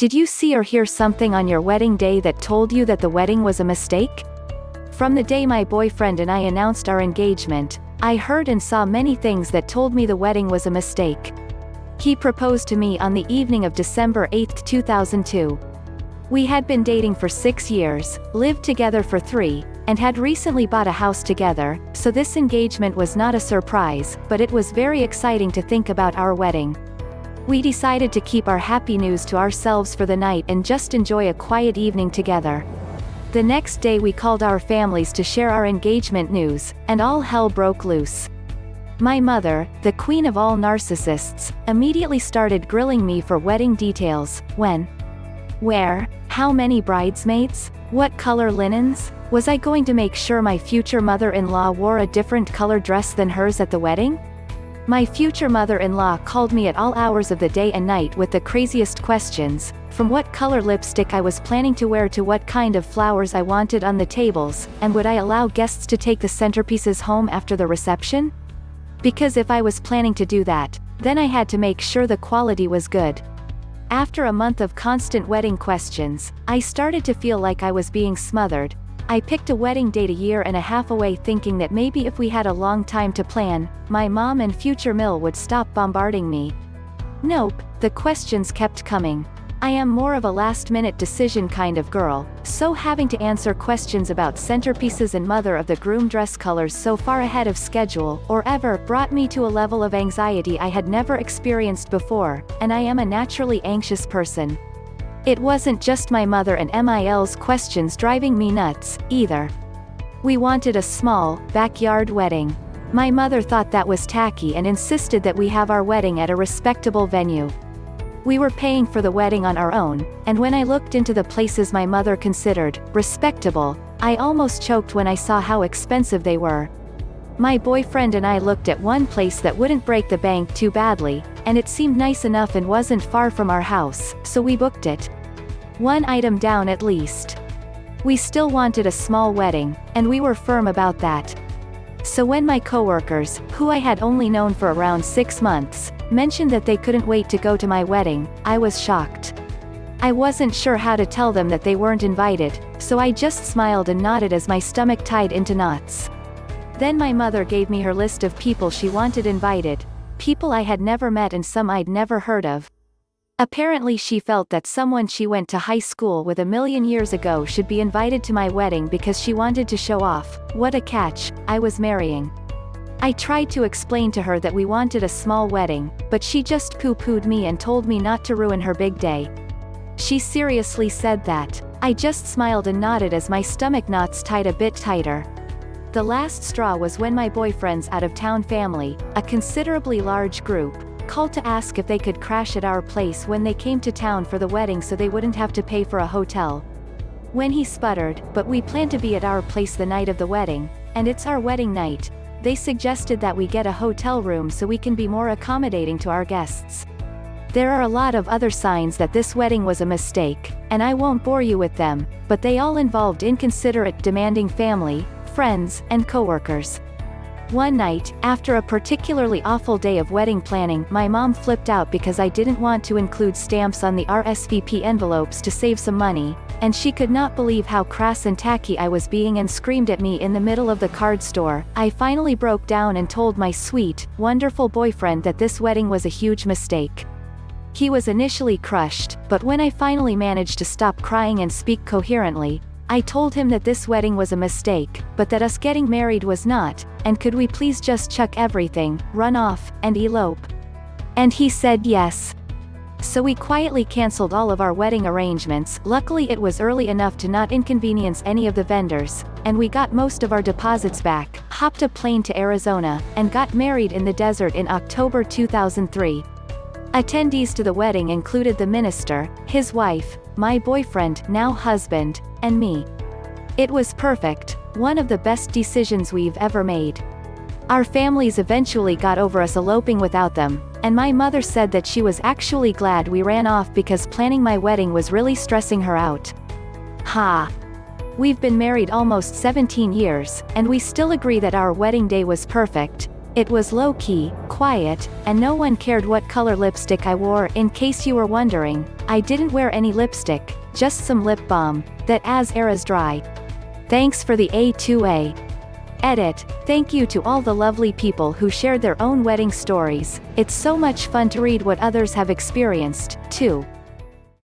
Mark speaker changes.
Speaker 1: Did you see or hear something on your wedding day that told you that the wedding was a mistake? From the day my boyfriend and I announced our engagement, I heard and saw many things that told me the wedding was a mistake. He proposed to me on the evening of December 8, 2002. We had been dating for 6 years, lived together for 3, and had recently bought a house together, so this engagement was not a surprise, but it was very exciting to think about our wedding. We decided to keep our happy news to ourselves for the night and just enjoy a quiet evening together. The next day we called our families to share our engagement news, and all hell broke loose. My mother, the queen of all narcissists, immediately started grilling me for wedding details: when, where, how many bridesmaids, what color linens, was I going to make sure my future mother-in-law wore a different color dress than hers at the wedding? My future mother-in-law called me at all hours of the day and night with the craziest questions, from what color lipstick I was planning to wear to what kind of flowers I wanted on the tables, and would I allow guests to take the centerpieces home after the reception? Because if I was planning to do that, then I had to make sure the quality was good. After a month of constant wedding questions, I started to feel like I was being smothered. I picked a wedding date a year and a half away, thinking that maybe if we had a long time to plan, my mom and future Mill would stop bombarding me. Nope, the questions kept coming. I am more of a last-minute decision kind of girl, so having to answer questions about centerpieces and mother of the groom dress colors so far ahead of schedule or ever brought me to a level of anxiety I had never experienced before, and I am a naturally anxious person. It wasn't just my mother and Mil's questions driving me nuts, either. We wanted a small, backyard wedding. My mother thought that was tacky and insisted that we have our wedding at a respectable venue. We were paying for the wedding on our own, and when I looked into the places my mother considered respectable, I almost choked when I saw how expensive they were. My boyfriend and I looked at one place that wouldn't break the bank too badly, and it seemed nice enough and wasn't far from our house, so we booked it. One item down at least. We still wanted a small wedding, and we were firm about that. So when my coworkers, who I had only known for around 6 months, mentioned that they couldn't wait to go to my wedding, I was shocked. I wasn't sure how to tell them that they weren't invited, so I just smiled and nodded as my stomach tied into knots. Then my mother gave me her list of people she wanted invited, people I had never met and some I'd never heard of. Apparently she felt that someone she went to high school with a million years ago should be invited to my wedding because she wanted to show off what a catch I was marrying. I tried to explain to her that we wanted a small wedding, but she just poo-pooed me and told me not to ruin her big day. She seriously said that. I just smiled and nodded as my stomach knots tied a bit tighter. The last straw was when my boyfriend's out-of-town family, a considerably large group, called to ask if they could crash at our place when they came to town for the wedding so they wouldn't have to pay for a hotel. When he sputtered, "But we plan to be at our place the night of the wedding, and it's our wedding night," they suggested that we get a hotel room so we can be more accommodating to our guests. There are a lot of other signs that this wedding was a mistake, and I won't bore you with them, but they all involved inconsiderate, demanding family, friends, and coworkers. One night, after a particularly awful day of wedding planning, my mom flipped out because I didn't want to include stamps on the RSVP envelopes to save some money, and she could not believe how crass and tacky I was being and screamed at me in the middle of the card store. I finally broke down and told my sweet, wonderful boyfriend that this wedding was a huge mistake. He was initially crushed, but when I finally managed to stop crying and speak coherently, I told him that this wedding was a mistake, but that us getting married was not, and could we please just chuck everything, run off, and elope? And he said yes. So we quietly canceled all of our wedding arrangements. Luckily it was early enough to not inconvenience any of the vendors, and we got most of our deposits back, hopped a plane to Arizona, and got married in the desert in October 2003. Attendees to the wedding included the minister, his wife, my boyfriend, now husband, and me. It was perfect, one of the best decisions we've ever made. Our families eventually got over us eloping without them, and my mother said that she was actually glad we ran off because planning my wedding was really stressing her out. Ha! We've been married almost 17 years, and we still agree that our wedding day was perfect, It was low-key, quiet, and no one cared what color lipstick I wore. In case you were wondering, I didn't wear any lipstick, just some lip balm, that as eras dry. Thanks for the A2A. Edit. Thank you to all the lovely people who shared their own wedding stories. It's so much fun to read what others have experienced, too.